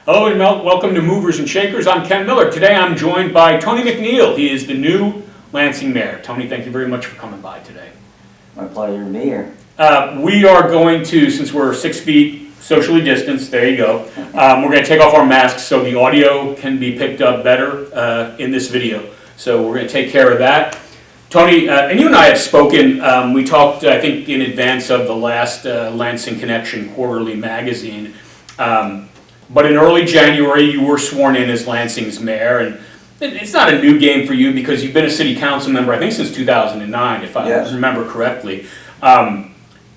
Hello and welcome to Movers and Shakers. I'm Ken Miller. Today I'm joined by Tony McNeill. He is the new Lansing mayor. Tony, thank you very much for coming by today. My pleasure to be here. We are going to, since we're 6 feet socially distanced, there you go, we're going to take off our masks so the audio can be picked up better in this video. So we're going to take care of that. Tony, and you and I have spoken. We talked, I think, in advance of the last Lansing Connection quarterly magazine. But in early January, you were sworn in as Lansing's mayor, and it's not a new game for you because you've been a city council member, I think, since 2009, if I remember correctly.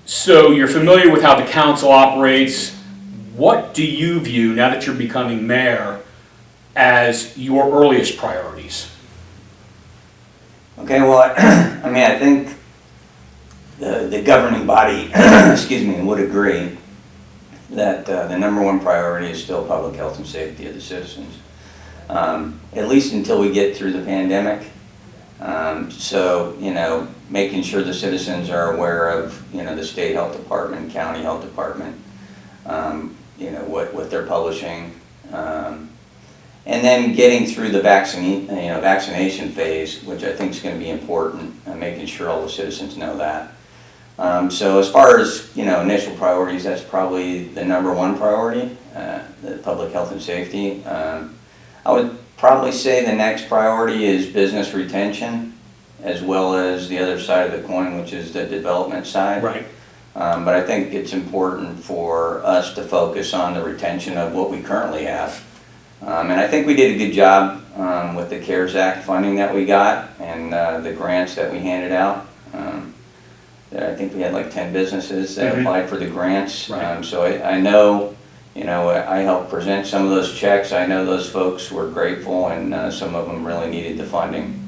So you're familiar with how the council operates. What do you view, now that you're becoming mayor, as your earliest priorities? Okay, well, I mean, I think the governing body, excuse me, would agree that the number one priority is still public health and safety of the citizens, at least until we get through the pandemic. So, you know, making sure the citizens are aware of, you know, the state health department, county health department, you know, what they're publishing, and then getting through the vaccination phase, which I think is going to be important, and making sure all the citizens know that. So as far as, you know, initial priorities, that's probably the number one priority, the public health and safety. I would probably say the next priority is business retention, as well as the other side of the coin, which is the development side. Right. But I think it's important for us to focus on the retention of what we currently have. And I think we did a good job with the CARES Act funding that we got and the grants that we handed out. I think we had like 10 businesses that applied for the grants. Right. So I know, you know, I helped present some of those checks. I know those folks were grateful, and some of them really needed the funding.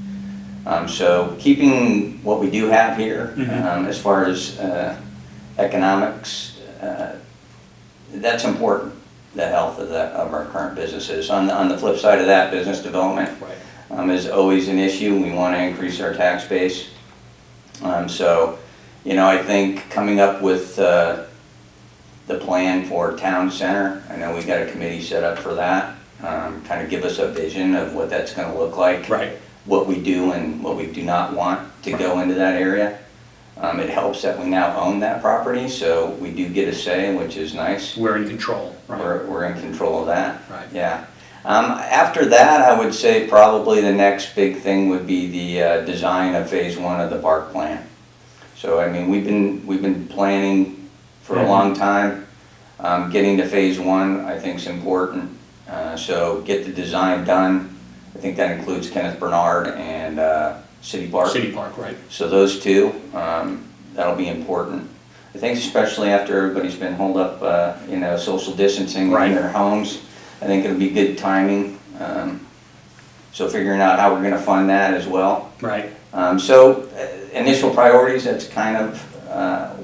So keeping what we do have here, as far as economics, that's important. The health of our current businesses. On the flip side of that, business development is always an issue. We want to increase our tax base. So, you know, I think coming up with the plan for town center, I know we got a committee set up for that, kind of give us a vision of what that's going to look like, what we do and what we do not want to go into that area. It helps that we now own that property, so we do get a say, which is nice. We're in control. Right. We're in control of that. Right. Yeah. After that, I would say probably the next big thing would be the design of phase one of the park plan. So I mean, we've been planning for a long time. Getting to phase one, I think, is important. So get the design done. I think that includes Kenneth Bernard and City Park. City Park, right. So those two, that'll be important. I think especially after everybody's been holed up, you know, social distancing in their homes, I think it'll be good timing. So figuring out how we're going to fund that as well. Right. So initial priorities, that's kind of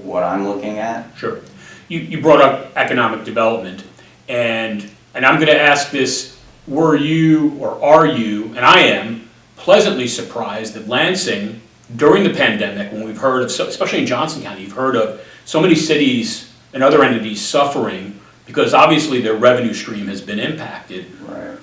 what I'm looking at. Sure. You brought up economic development, and I'm going to ask this: were you, or are you, and I am, pleasantly surprised that Lansing, during the pandemic, when we've heard of, especially in Johnson County, you've heard of so many cities and other entities suffering because obviously their revenue stream has been impacted. Right.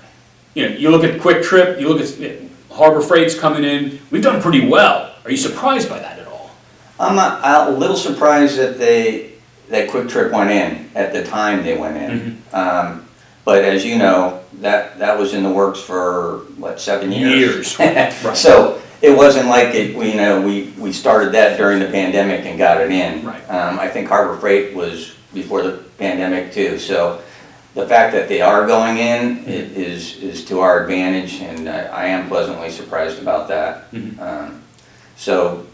You know, you look at Quick Trip, you look at Harbor Freight's coming in. We've done pretty well. Are you surprised by that at all? I'm a little surprised that Quick Trip went in at the time they went in. But as you know, that was in the works for what, 7 years? Right. So it wasn't like we started that during the pandemic and got it in. Right. I think Harbor Freight was before the pandemic too. So the fact that they are going in is to our advantage, and I am pleasantly surprised about that. So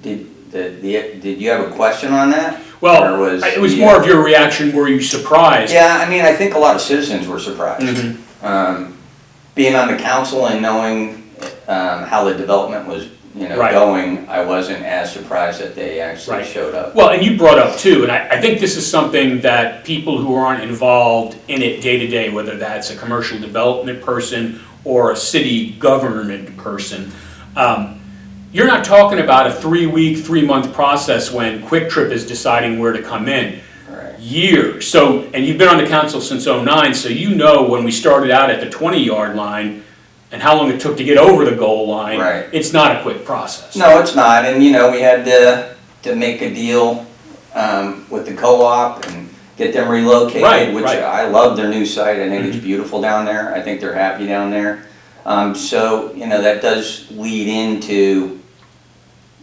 did you have a question on that? Well, it was more of your reaction. Were you surprised? Yeah, I mean, I think a lot of citizens were surprised. Being on the council and knowing how the development was, going, I wasn't as surprised that they actually showed up. Well, and you brought up too, and I think this is something that people who aren't involved in it day to day, whether that's a commercial development person or a city government person, you're not talking about a 3-week, 3-month process when Quick Trip is deciding where to come in. Right. Years. So, and you've been on the council since '09, so you know when we started out at the 20-yard line and how long it took to get over the goal line. Right. It's not a quick process. No, it's not, and you know, we had to make a deal with the co-op and get them relocated, Right, which right. I love their new site. I think it's beautiful down there. I think they're happy down there. So, you know, that does lead into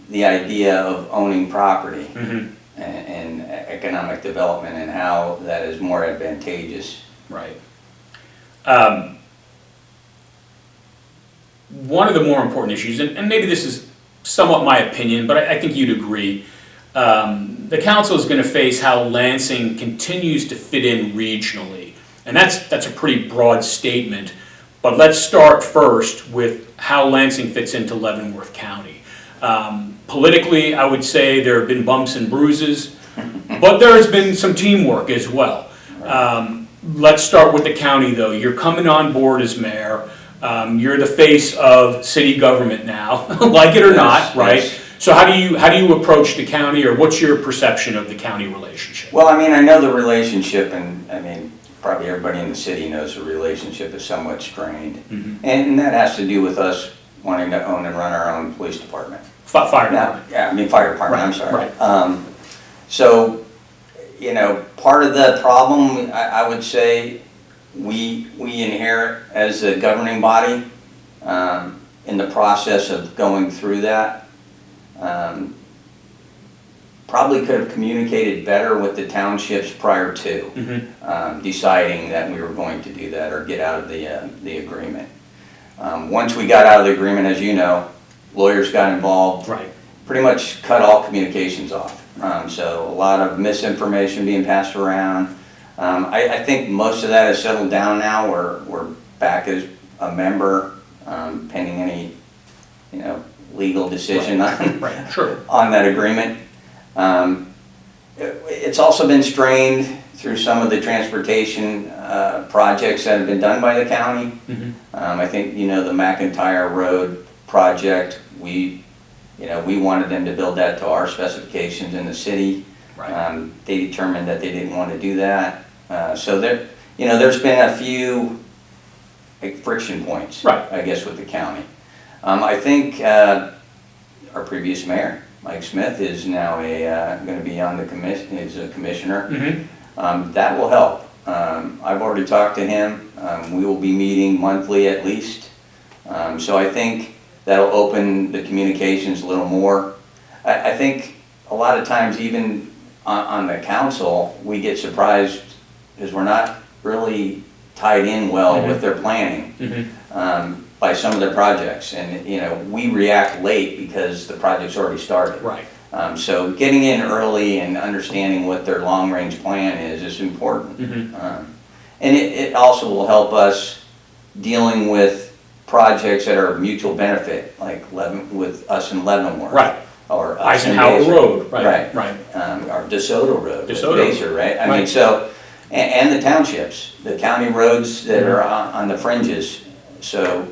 the idea of owning property and economic development and how that is more advantageous. Right. One of the more important issues, and maybe this is somewhat my opinion, but I think you'd agree, the council is going to face how Lansing continues to fit in regionally. And that's a pretty broad statement, but let's start first with how Lansing fits into Leavenworth County. Politically, I would say there have been bumps and bruises, but there has been some teamwork as well. Let's start with the county though. You're coming on board as mayor. You're the face of city government now, like it or not, right? Yes. So how do you approach the county, or what's your perception of the county relationship? Well, I mean, I know the relationship, and I mean, probably everybody in the city knows the relationship is somewhat strained. And that has to do with us wanting to own and run our own police department. Fire Now, department. yeah, I mean, fire department, Right, I'm sorry. right. So, you know, part of the problem, I would say, we inherit as a governing body in the process of going through that. Probably could have communicated better with the townships prior to deciding that we were going to do that or get out of the agreement. Once we got out of the agreement, as you know, lawyers got involved. Right. Pretty much cut all communications off. So a lot of misinformation being passed around. I think most of that has settled down now. We're back as a member, pending any, you know, legal decision Right. Sure. on that agreement. It's also been strained through some of the transportation projects that have been done by the county. I think, you know, the McIntyre Road project, we wanted them to build that to our specifications in the city. Right. They determined that they didn't want to do that. So there, you know, there's been a few friction points, Right. I guess, with the county. I think our previous mayor, Mike Smith, is now going to be on the commission, is a commissioner. That will help. I've already talked to him. We will be meeting monthly at least. So I think that'll open the communications a little more. I think a lot of times, even on the council, we get surprised because we're not really tied in well with their planning by some of their projects. And, you know, we react late because the project's already started. Right. So getting in early and understanding what their long-range plan is important. And it also will help us dealing with projects that are mutual benefit, like with us in Leavenworth. Right. Or us in Eisenhower Baser. Road. Right. Right. Right. Or DeSoto Road. with DeSoto. Baser, right? I mean, so, and the townships, the county roads that are on the fringes. So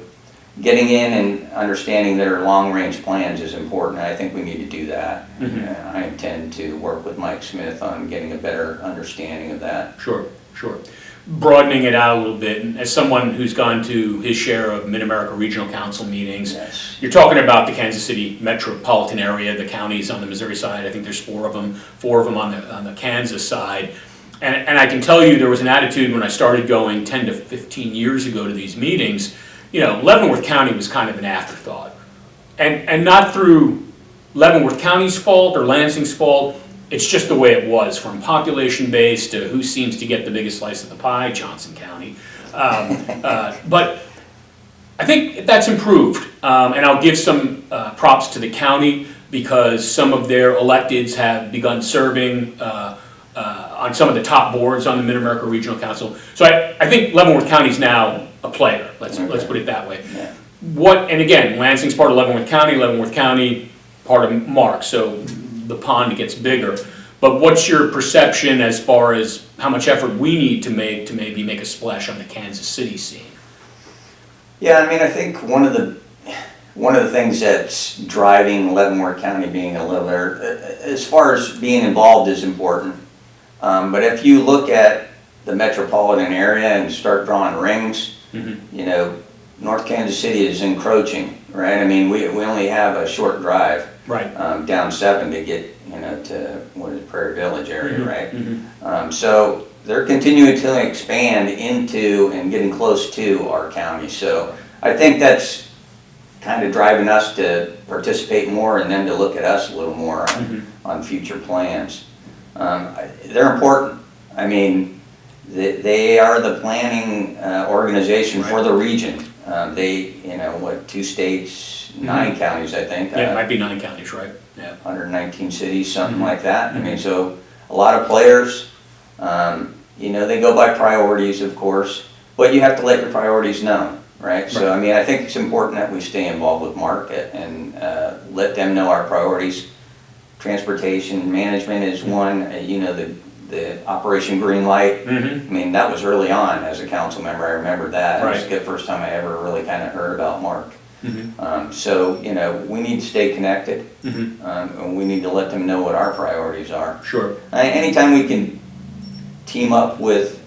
getting in and understanding their long-range plans is important. I think we need to do that. And I intend to work with Mike Smith on getting a better understanding of that. Sure. Broadening it out a little bit, and as someone who's gone to his share of Mid-America Regional Council meetings, Yes. you're talking about the Kansas City metropolitan area, the counties on the Missouri side. I think there's four of them on the Kansas side. And I can tell you there was an attitude when I started going 10 to 15 years ago to these meetings. You know, Leavenworth County was kind of an afterthought. And not through Leavenworth County's fault or Lansing's fault. It's just the way it was, from population base to who seems to get the biggest slice of the pie, Johnson County. But I think that's improved. And I'll give some props to the county because some of their electeds have begun serving on some of the top boards on the Mid-America Regional Council. So I think Leavenworth County's now a player. Let's put it that way. Yeah. And again, Lansing's part of Leavenworth County, part of Mark, so the pond gets bigger. But what's your perception as far as how much effort we need to make to maybe make a splash on the Kansas City scene? Yeah, I mean, I think one of the things that's driving Leavenworth County being a little, as far as being involved is important. But if you look at the metropolitan area and start drawing rings, you know, North Kansas City is encroaching, right? I mean, we only have a short drive Right. down 7 to get, you know, to what is Prairie Village area, right? So they're continuing to expand into and getting close to our county. So I think that's kind of driving us to participate more and them to look at us a little more on future plans. They're important. I mean, they are the planning organization for the region. They, you know, what, 2 states, 9 counties, I think. Yeah, it might be 9 counties, right? Yeah. 119 cities, something like that. I mean, so a lot of players, you know, they go by priorities, of course, but you have to let your priorities known, right? So, I mean, I think it's important that we stay involved with market and let them know our priorities. Transportation management is one, you know, the Operation Green Light. I mean, that was early on as a council member. I remember that. It was the first time I ever really kind of heard about Mark. So, you know, we need to stay connected, and we need to let them know what our priorities are. Sure. Anytime we can team up with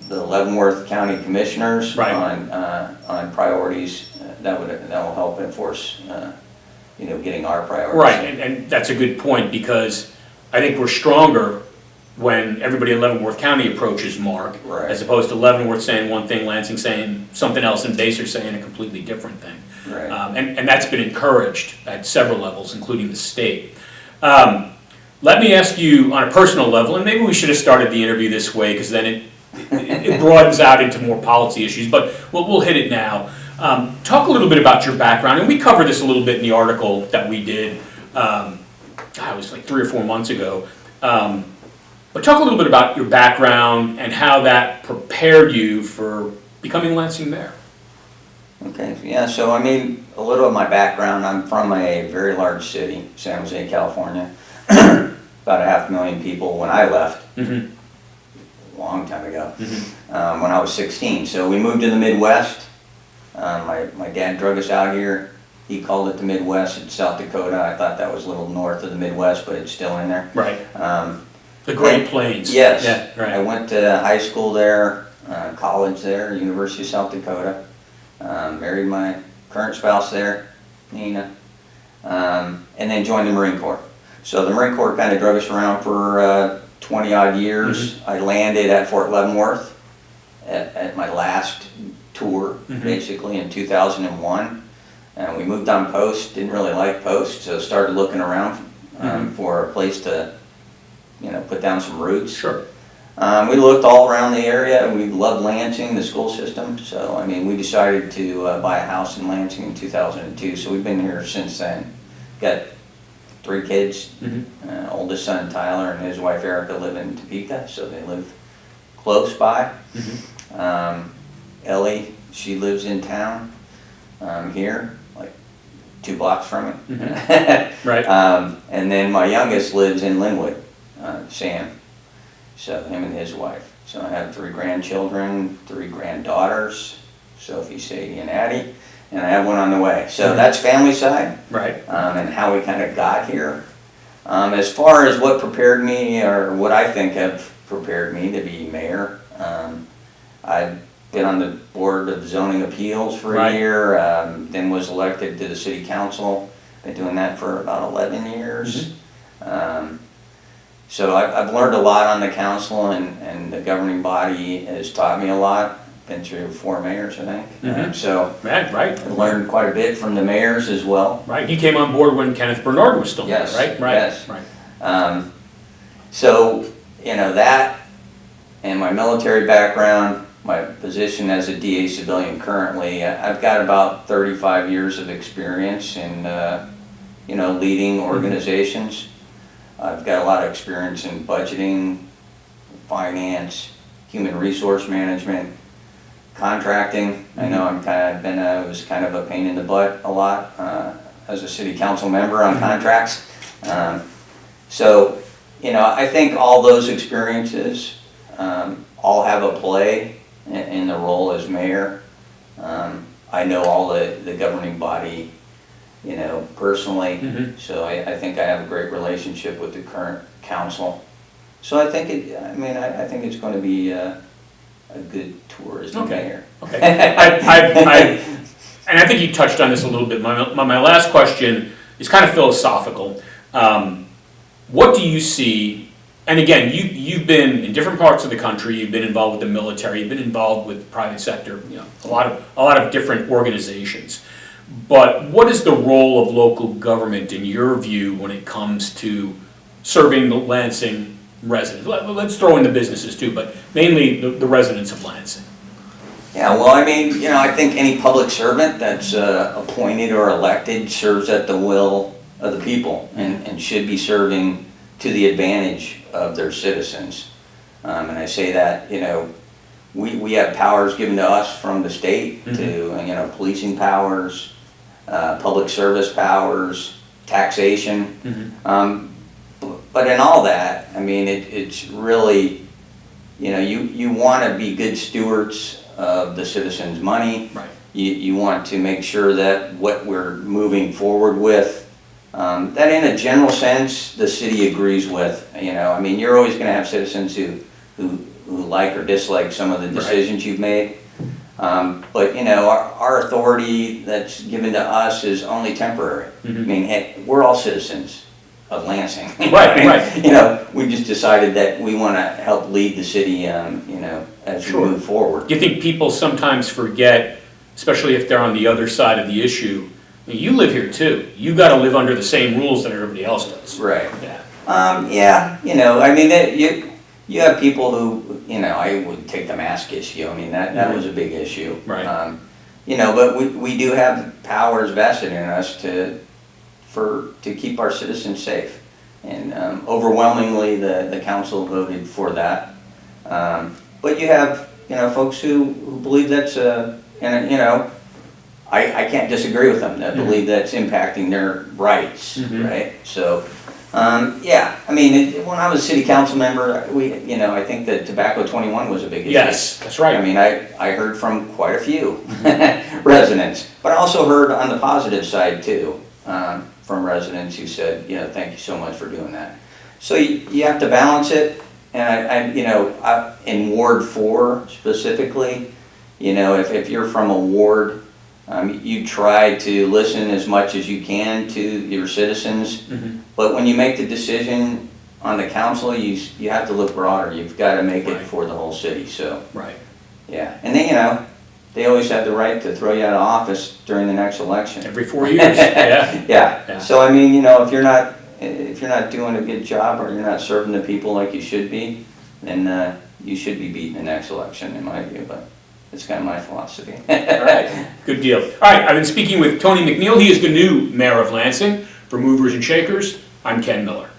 the Leavenworth County Commissioners on priorities, that will help enforce, you know, getting our priorities. Right, and that's a good point, because I think we're stronger when everybody in Leavenworth County approaches Mark, as opposed to Leavenworth saying one thing, Lansing saying something else, and Basehor saying a completely different thing. Right. And that's been encouraged at several levels, including the state. Let me ask you on a personal level, and maybe we should have started the interview this way, because then it broadens out into more policy issues, but we'll hit it now. Talk a little bit about your background, and we covered this a little bit in the article that we did, it was like 3 or 4 months ago. But talk a little bit about your background and how that prepared you for becoming Lansing mayor. Okay, yeah, so I mean, a little of my background, I'm from a very large city, San Jose, California. About 500,000 people when I left, a long time ago, when I was 16. So we moved to the Midwest. My dad drug us out here. He called it the Midwest. It's South Dakota. I thought that was a little north of the Midwest, but it's still in there. Right. The Great Plains. Yes. Yeah, right. I went to high school there, college there, University of South Dakota. Married my current spouse there, Nina, and then joined the Marine Corps. So the Marine Corps kind of drug us around for 20 odd years. I landed at Fort Leavenworth at my last tour, basically in 2001. And we moved on post, didn't really like post, so started looking around for a place to, you know, put down some roots. Sure. We looked all around the area. We loved Lansing, the school system. So, I mean, we decided to buy a house in Lansing in 2002. So we've been here since then. Got 3 kids. Oldest son, Tyler, and his wife, Erica, live in Topeka. So they live close by. Ellie, she lives in town here, like 2 blocks from me. Right. And then my youngest lives in Linwood, Sam. So him and his wife. So I have 3 grandchildren, 3 granddaughters, Sophie, Sadie, and Addie, and I have one on the way. So that's family side. Right. And how we kind of got here. As far as what prepared me, or what I think have prepared me to be mayor, I've been on the board of zoning appeals for a year, then was elected to the city council. Been doing that for about 11 years. So I've learned a lot on the council, and the governing body has taught me a lot. Been through 4 mayors, I think. So I've learned quite a bit from the mayors as well. Right. He came on board when Kenneth Bernard was still Yes. there, right? Yes. Right. So, you know, that and my military background, my position as a DA civilian currently, I've got about 35 years of experience in, you know, leading organizations. I've got a lot of experience in budgeting, finance, human resource management, contracting. I know I was kind of a pain in the butt a lot as a city council member on contracts. So, you know, I think all those experiences all have a play in the role as mayor. I know all the governing body, you know, personally, so I think I have a great relationship with the current council. So I think I think it's going to be a good tour as the mayor. Okay. And I think you touched on this a little bit. My last question is kind of philosophical. What do you see? And again, you've been in different parts of the country. You've been involved with the military. You've been involved with the private sector. You know, a lot of different organizations. But what is the role of local government in your view when it comes to serving the Lansing residents? Let's throw in the businesses too, but mainly the residents of Lansing. Yeah, well, I mean, you know, I think any public servant that's appointed or elected serves at the will of the people and should be serving to the advantage of their citizens. And I say that, you know, we have powers given to us from the state to, you know, policing powers, public service powers, taxation. But in all that, I mean, it's really, you know, you want to be good stewards of the citizens' money. Right. You want to make sure that what we're moving forward with, that in a general sense, the city agrees with. You know, I mean, you're always going to have citizens who like or dislike some of the decisions you've made. But, you know, our authority that's given to us is only temporary. I mean, we're all citizens of Lansing. Right. You know, we just decided that we want to help lead the city, you know, as we move forward. Do you think people sometimes forget, especially if they're on the other side of the issue, I mean, you live here too. You got to live under the same rules that everybody else does. Right. Yeah. Yeah, you know, I mean, you have people who, you know, I would take the mask issue. I mean, that was a big issue. Right. You know, but we do have powers vested in us to keep our citizens safe. And overwhelmingly, the council voted for that. But you have, you know, folks who believe that's and you know, I can't disagree with them, that believe that's impacting their rights, right? So, yeah, I mean, when I was a city council member, you know, I think that Tobacco 21 was a big issue. Yes, that's right. I mean, I heard from quite a few residents, but I also heard on the positive side too, from residents who said, you know, thank you so much for doing that. So you have to balance it, and you know, in Ward 4 specifically, you know, if you're from a ward, you try to listen as much as you can to your citizens, but when you make the decision on the council, you have to look broader. You've got to make it for the whole city. So, yeah, and then, you know, they always have the right to throw you out of office during the next election. Every 4 years. Yeah. So I mean, you know, if you're not doing a good job or you're not serving the people like you should be, then you should be beating the next election, in my view. But it's kind of my philosophy. All right. Good deal. All right. I've been speaking with Tony McNeill. He is the new mayor of Lansing. For Movers and Shakers, I'm Ken Miller.